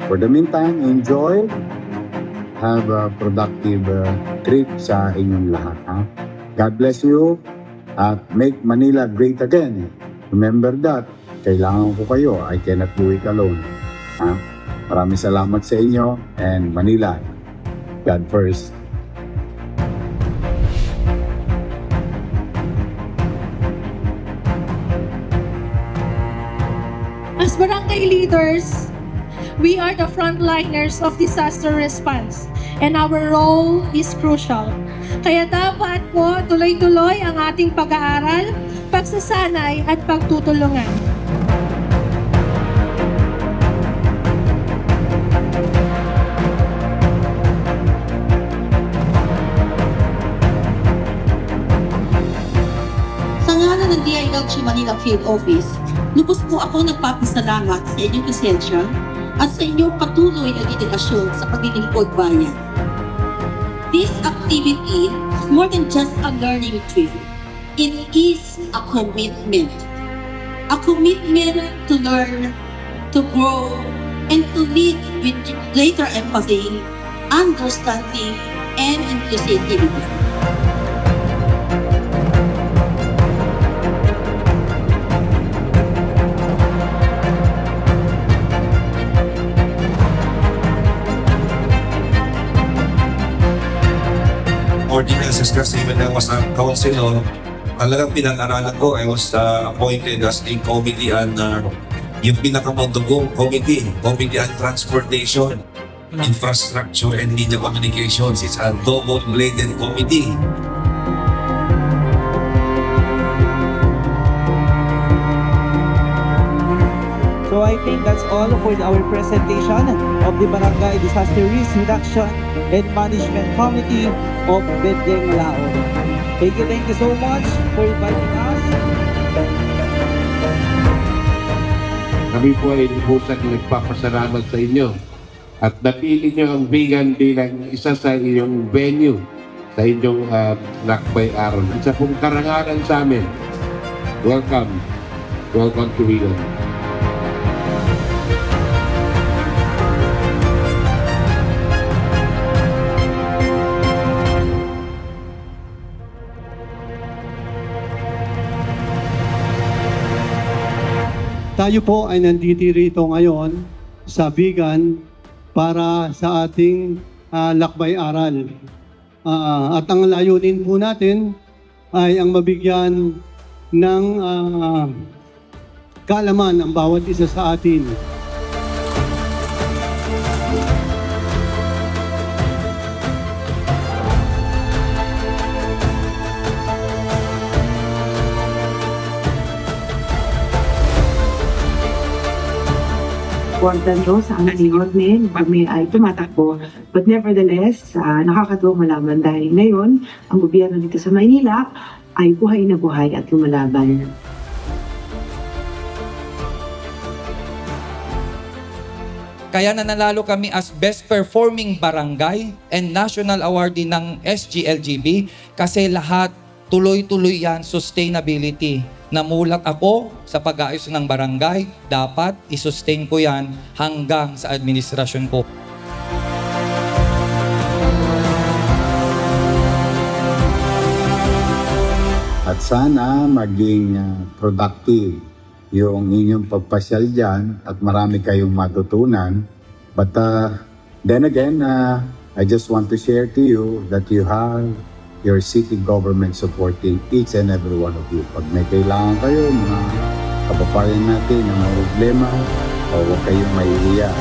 For the meantime, enjoy. Have a productive trip sa inyong lahat. Ha? God bless you at make Manila great again. Remember that. Kailangan ko kayo. I cannot do it alone. Ha? Maraming salamat sa inyo and Manila, God first. As barangay leaders, we are the frontliners of disaster response and our role is crucial. Kaya dapat po tuloy-tuloy ang ating pag-aaral, pagsasanay at pagtutulungan. Sa ngalan ng DILG Manila Field Office, lubos po ako nagpapasalamat sa inyong presensya at sa inyong patuloy na dedikasyon sa paglilingkod bayan. This activity is more than just a learning trip. It is a commitment. A commitment to learn, to grow, and to lead with greater empathy, understanding, and inclusivity. Ordinances kasi when I was a councilor, talagang pinag-aralan ko. I was appointed as a committee on yung pinakamandugong committee on transportation, infrastructure, and media communications. It's a double-bladed committee. So I think that's all for our presentation of the Barangay Disaster Risk Reduction and Management Committee of Benguet, Malao. Thank you so much for inviting us. Kami po ay lubusang nagpapasalamat sa inyo at napili nyo ang Vigan bilang isa sa inyong venue sa inyong lakbay araw. Isa pong karangalan sa amin. Welcome. Welcome to Vigan. Tayo po ay nandito rito ngayon sa Vigan para sa ating lakbay aral. At ang layunin po natin ay ang mabigyan ng kaalaman ang bawat isa sa atin. Important role sa ating ordnen, kami ay tumatakbo. But nevertheless, nakakatuwang malaman dahil ngayon, ang gobyerno dito sa Maynila ay buhay na buhay at lumalaban. Kaya nanalo kami as Best Performing Barangay and National Awardee ng SGLGB kasi lahat tuloy-tuloy yan, sustainability. Namulat ako sa pag-aayos ng barangay, dapat i-sustain ko yan hanggang sa administrasyon ko. At sana maging productive yung inyong pagpasyal dyan at marami kayong matutunan. But then again, I just want to share to you that you have your city government supporting each and every one of you. Pag may kailangan kayo, mga kababayan natin na may problema, huwag kayong mahihiya.